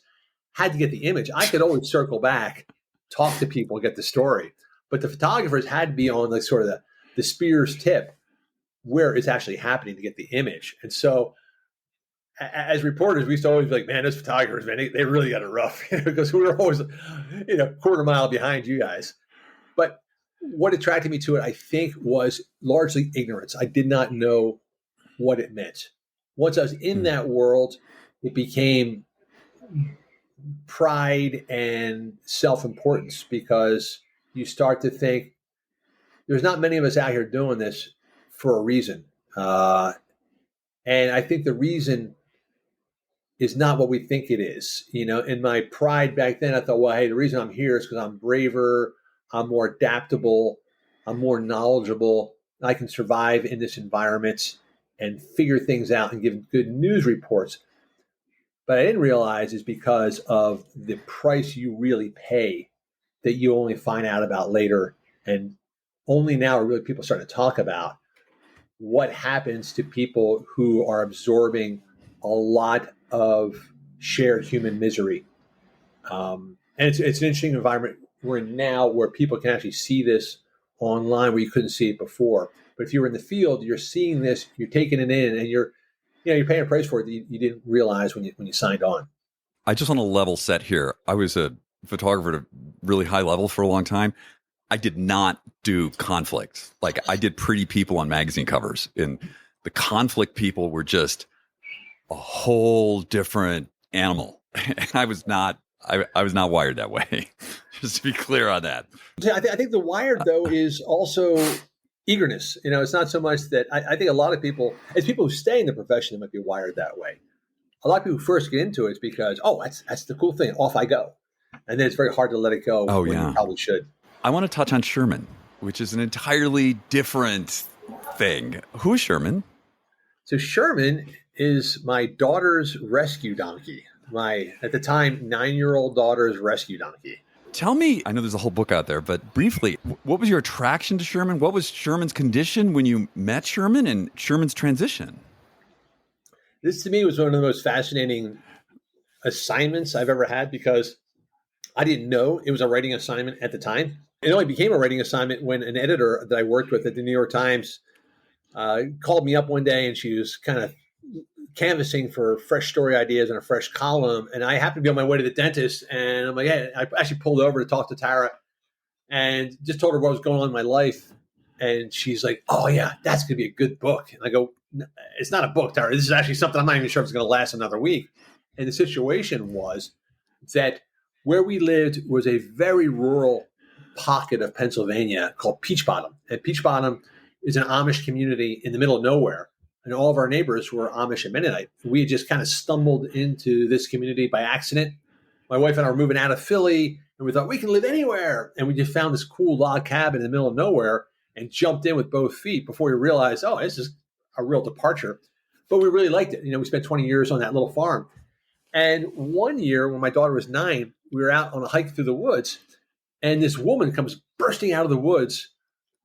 Speaker 2: had to get the image. I could always circle back, talk to people, get the story. But the photographers had to be on like sort of the spear's tip, where it's actually happening, to get the image. And so as reporters, we used to always be like, man, those photographers, man, they really got it rough, because we were always, quarter mile behind you guys. But what attracted me to it, I think, was largely ignorance. I did not know what it meant. Once I was in that world, it became pride and self-importance, because you start to think, there's not many of us out here doing this for a reason. And I think the reason is not what we think it is. In my pride back then, I thought, well, hey, the reason I'm here is because I'm braver, I'm more adaptable, I'm more knowledgeable, I can survive in this environment and figure things out and give good news reports. But I didn't realize is because of the price you really pay that you only find out about later. And only now are really people starting to talk about what happens to people who are absorbing a lot of shared human misery. And it's an interesting environment we're in now where people can actually see this online where you couldn't see it before. But if you were in the field, you're seeing this, you're taking it in, and you're paying a price for it that you didn't realize when you signed on.
Speaker 1: I just want to level set here. I was a photographer at a really high level for a long time. I did not do conflict. Like, I did pretty people on magazine covers, and the conflict people were just a whole different animal. And I was not wired that way. Just to be clear on that.
Speaker 2: I think the wired, though, is also eagerness. It's not so much that I think a lot of people, as people who stay in the profession, they might be wired that way. A lot of people who first get into it is because, that's the cool thing. Off I go. And then it's very hard to let it go when you probably should.
Speaker 1: I want to touch on Sherman, which is an entirely different thing. Who is Sherman?
Speaker 2: So Sherman is my daughter's rescue donkey. My, at the time, 9-year-old daughter's rescue donkey.
Speaker 1: Tell me, I know there's a whole book out there, but briefly, what was your attraction to Sherman? What was Sherman's condition when you met Sherman and Sherman's transition?
Speaker 2: This, to me, was one of the most fascinating assignments I've ever had because I didn't know it was a writing assignment at the time. It only became a writing assignment when an editor that I worked with at the New York Times called me up one day, and she was kind of canvassing for fresh story ideas and a fresh column. And I happened to be on my way to the dentist, and I'm like, hey, I actually pulled over to talk to Tara and just told her what was going on in my life. And she's like, oh yeah, that's going to be a good book. And I go, it's not a book, Tara. This is actually something I'm not even sure if it's going to last another week. And the situation was that where we lived was a very rural pocket of Pennsylvania called Peach Bottom. And Peach Bottom is an Amish community in the middle of nowhere. And all of our neighbors were Amish and Mennonite. We had just kind of stumbled into this community by accident. My wife and I were moving out of Philly, and we thought we can live anywhere. And we just found this cool log cabin in the middle of nowhere and jumped in with both feet before we realized, this is a real departure. But we really liked it. We spent 20 years on that little farm. And one year when my daughter was 9, we were out on a hike through the woods, and this woman comes bursting out of the woods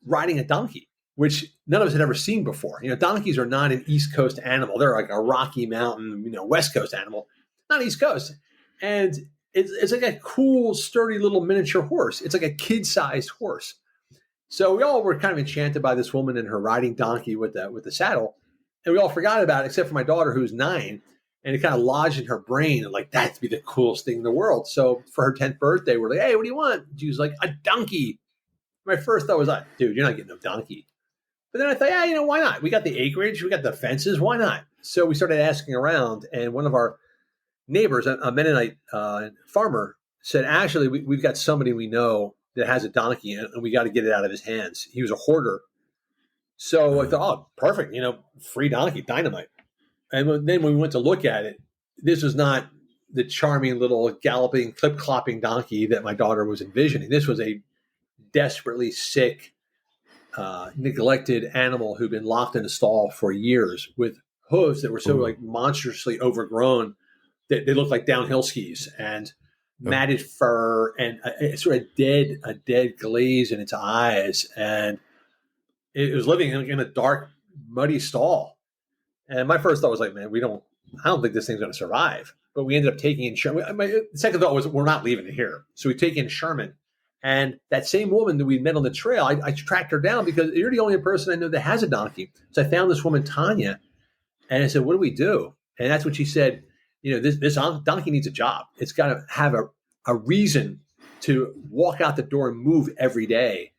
Speaker 2: riding a donkey, which none of us had ever seen before. Donkeys are not an East Coast animal. They're like a Rocky Mountain, West Coast animal, not East Coast. And it's like a cool, sturdy little miniature horse. It's like a kid-sized horse. So we all were kind of enchanted by this woman and her riding donkey with the saddle. And we all forgot about it, except for my daughter, who's 9. And it kind of lodged in her brain and like, that'd be the coolest thing in the world. So for her 10th birthday, we're like, hey, what do you want? She was like, a donkey. My first thought was like, dude, you're not getting no donkey. But then I thought, why not? We got the acreage, we got the fences, why not? So we started asking around, and one of our neighbors, a Mennonite farmer, said, actually, we've got somebody we know that has a donkey, and we got to get it out of his hands. He was a hoarder. So I thought, perfect, free donkey, dynamite. And then when we went to look at it, this was not the charming little galloping, clip-clopping donkey that my daughter was envisioning. This was a desperately sick, neglected animal who'd been locked in a stall for years with hooves that were so like monstrously overgrown that they looked like downhill skis and matted fur and sort of a dead glaze in its eyes. And it was living in a dark, muddy stall. And my first thought was like, man, I don't think this thing's going to survive. But we ended up taking in Sherman. My second thought was, we're not leaving it here. So we take in Sherman. And that same woman that we met on the trail, I tracked her down because you're the only person I know that has a donkey. So I found this woman, Tanya, and I said, what do we do? And that's when she said, this donkey needs a job. It's got to have a reason to walk out the door and move every day.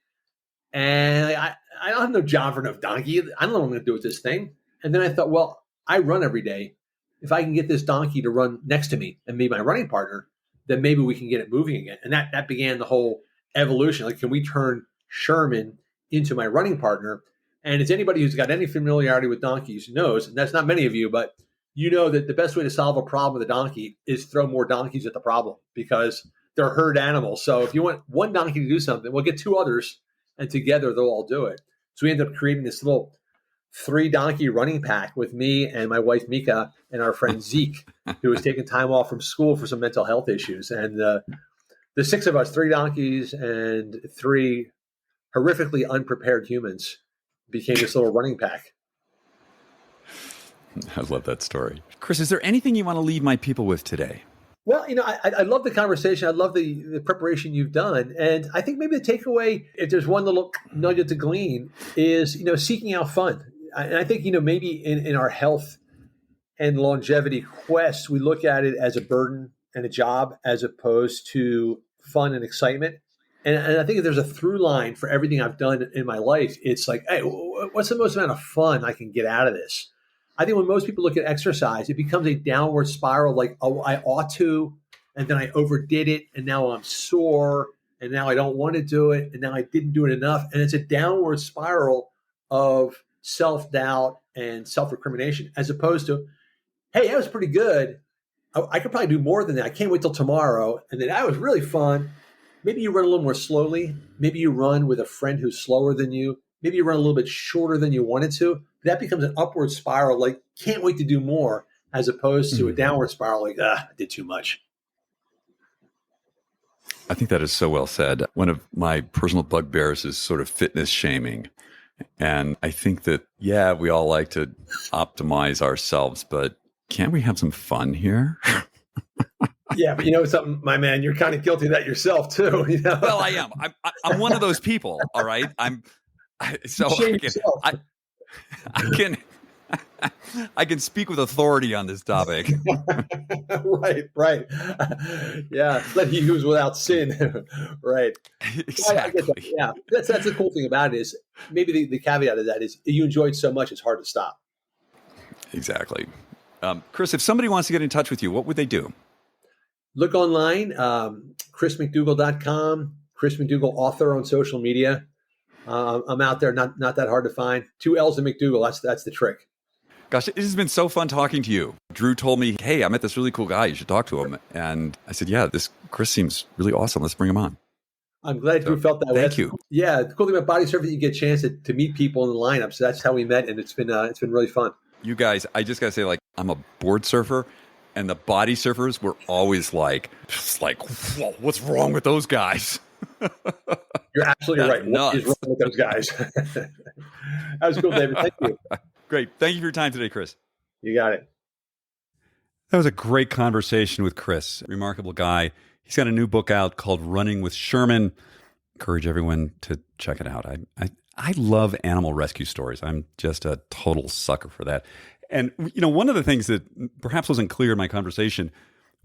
Speaker 2: And I don't have no job for no donkey. I don't know what I'm going to do with this thing. And then I thought, well, I run every day. If I can get this donkey to run next to me and be my running partner, then maybe we can get it moving again. And that began the whole evolution. Like, can we turn Sherman into my running partner? And as anybody who's got any familiarity with donkeys knows, and that's not many of you, but you know that the best way to solve a problem with a donkey is throw more donkeys at the problem because they're herd animals. So if you want one donkey to do something, we'll get two others, and together they'll all do it. So we ended up creating this little 3-donkey running pack with me and my wife Mika and our friend Zeke, who was taking time off from school for some mental health issues. And the 6 of us, 3 donkeys and 3 horrifically unprepared humans, became this little running pack.
Speaker 1: I love that story. Chris, is there anything you want to leave my people with today?
Speaker 2: Well, I love the conversation. I love the preparation you've done. And I think maybe the takeaway, if there's one little nugget to glean, is, seeking out fun. And I think, maybe in our health and longevity quest, we look at it as a burden and a job as opposed to fun and excitement. And I think if there's a through line for everything I've done in my life, it's like, hey, what's the most amount of fun I can get out of this? I think when most people look at exercise, it becomes a downward spiral, like, oh, I ought to, and then I overdid it, and now I'm sore, and now I don't want to do it, and now I didn't do it enough. And it's a downward spiral of self-doubt and self-recrimination, as opposed to, hey, that was pretty good. I could probably do more than that. I can't wait till tomorrow. And then that was really fun. Maybe you run a little more slowly. Maybe you run with a friend who's slower than you. Maybe you run a little bit shorter than you wanted to. That becomes an upward spiral, like, can't wait to do more, as opposed to a downward spiral, like, I did too much.
Speaker 1: I think that is so well said. One of my personal bugbears is sort of fitness shaming. And I think that, yeah, we all like to optimize ourselves, but can't we have some fun here?
Speaker 2: Yeah, but something, my man, you're kind of guilty of that yourself too.
Speaker 1: Well, I am. I'm one of those people. All right. I can speak with authority on this topic.
Speaker 2: Right. Yeah, let he who's without sin. Right.
Speaker 1: Exactly.
Speaker 2: Yeah, that's the cool thing about it is maybe the caveat of that is you enjoy it so much it's hard to stop.
Speaker 1: Exactly. Chris, if somebody wants to get in touch with you, what would they do?
Speaker 2: Look online, chrismcdougall.com, Chris McDougall author on social media. I'm out there, not that hard to find. 2 L's in McDougall, that's the trick.
Speaker 1: Gosh, it has been so fun talking to you. Drew told me, hey, I met this really cool guy. You should talk to him. And I said, yeah, this Chris seems really awesome. Let's bring him on.
Speaker 2: I'm glad Drew felt that way.
Speaker 1: Thank you.
Speaker 2: Yeah, the cool thing about Body Surfing, you get a chance to meet people in the lineup. So that's how we met, and it's been really fun.
Speaker 1: You guys, I just got to say, like, I'm a board surfer, and the body surfers were always just like, whoa, what's wrong with those guys?
Speaker 2: You're absolutely right. What is wrong with those guys? That was cool, David. Thank you.
Speaker 1: Great. Thank you for your time today, Chris.
Speaker 2: You got it.
Speaker 1: That was a great conversation with Chris. Remarkable guy. He's got a new book out called Running with Sherman. Encourage everyone to check it out. I love animal rescue stories. I'm just a total sucker for that. And, one of the things that perhaps wasn't clear in my conversation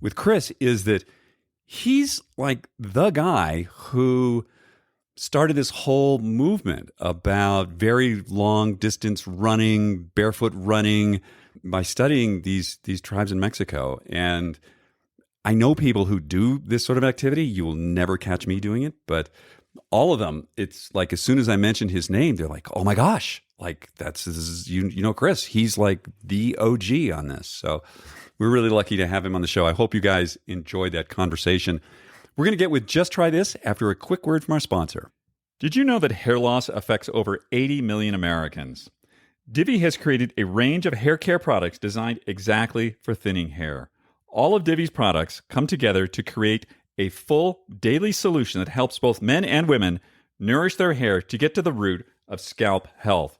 Speaker 1: with Chris is that he's like the guy who started this whole movement about very long distance running, barefoot running, by studying these tribes in Mexico. And I know people who do this sort of activity. You will never catch me doing it, but all of them, it's like as soon as I mentioned his name, they're like, "Oh my gosh!" Like this is Chris. He's like the OG on this. So we're really lucky to have him on the show. I hope you guys enjoyed that conversation. We're going to get with Just Try This after a quick word from our sponsor. Did you know that hair loss affects over 80 million Americans? Divi has created a range of hair care products designed exactly for thinning hair. All of Divi's products come together to create a full daily solution that helps both men and women nourish their hair to get to the root of scalp health.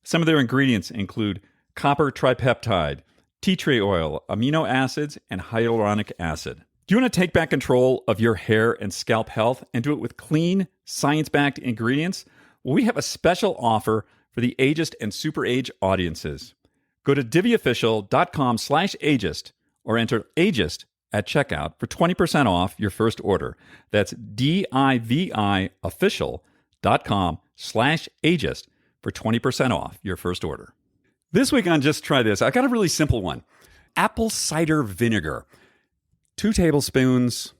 Speaker 1: Some of their ingredients include copper tripeptide, tea tree oil, amino acids, and hyaluronic acid. Do you want to take back control of your hair and scalp health and do it with clean, science-backed ingredients? Well, we have a special offer for the ageist and super age audiences. Go to diviofficial.com/ageist or enter ageist at checkout for 20% off your first order. That's diviofficial.com/ageist for 20% off your first order. This week on Just Try This, I got a really simple one. Apple cider vinegar. 2 tablespoons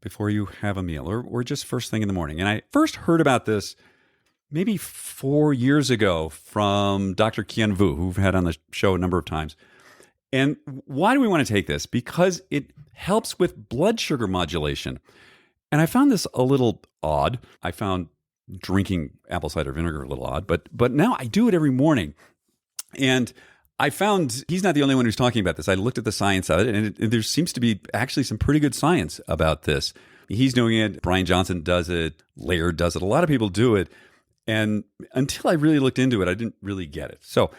Speaker 1: before you have a meal or just first thing in the morning. And I first heard about this maybe 4 years ago from Dr. Kian Vu, who we've had on the show a number of times. And why do we want to take this? Because it helps with blood sugar modulation. And I found this a little odd. I found drinking apple cider vinegar a little odd, but now I do it every morning. And I found he's not the only one who's talking about this. I looked at the science of it, and there seems to be actually some pretty good science about this. He's doing it. Brian Johnson does it. Laird does it. A lot of people do it. And until I really looked into it, I didn't really get it. So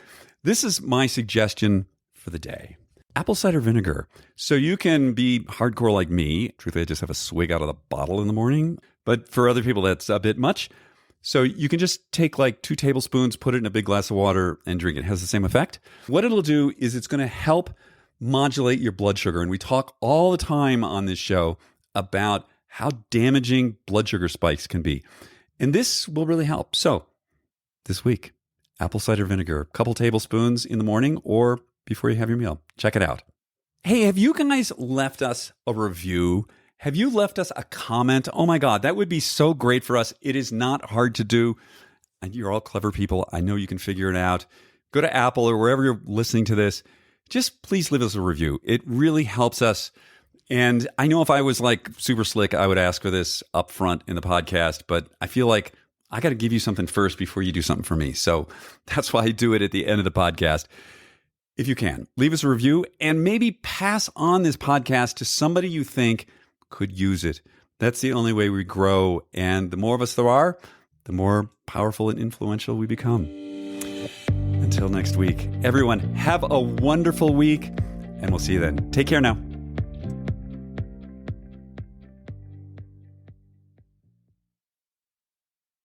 Speaker 1: this is my suggestion for the day. Apple cider vinegar. So you can be hardcore like me. Truthfully, I just have a swig out of the bottle in the morning. But for other people, that's a bit much. So you can just take like 2 tablespoons, put it in a big glass of water, and drink it. It has the same effect. What it'll do is it's going to help modulate your blood sugar. And we talk all the time on this show about how damaging blood sugar spikes can be. And this will really help. So this week, apple cider vinegar, a couple tablespoons in the morning or before you have your meal. Check it out. Hey, have you guys left us a review? Have you left us a comment? Oh my God, that would be so great for us. It is not hard to do. And you're all clever people. I know you can figure it out. Go to Apple or wherever you're listening to this. Just please leave us a review. It really helps us. And I know if I was like super slick, I would ask for this up front in the podcast, but I feel like I got to give you something first before you do something for me. So that's why I do it at the end of the podcast. If you can, leave us a review and maybe pass on this podcast to somebody you think could use it. That's the only way we grow. And the more of us there are, the more powerful and influential we become. Until next week, everyone, have a wonderful week, and we'll see you then. Take care now.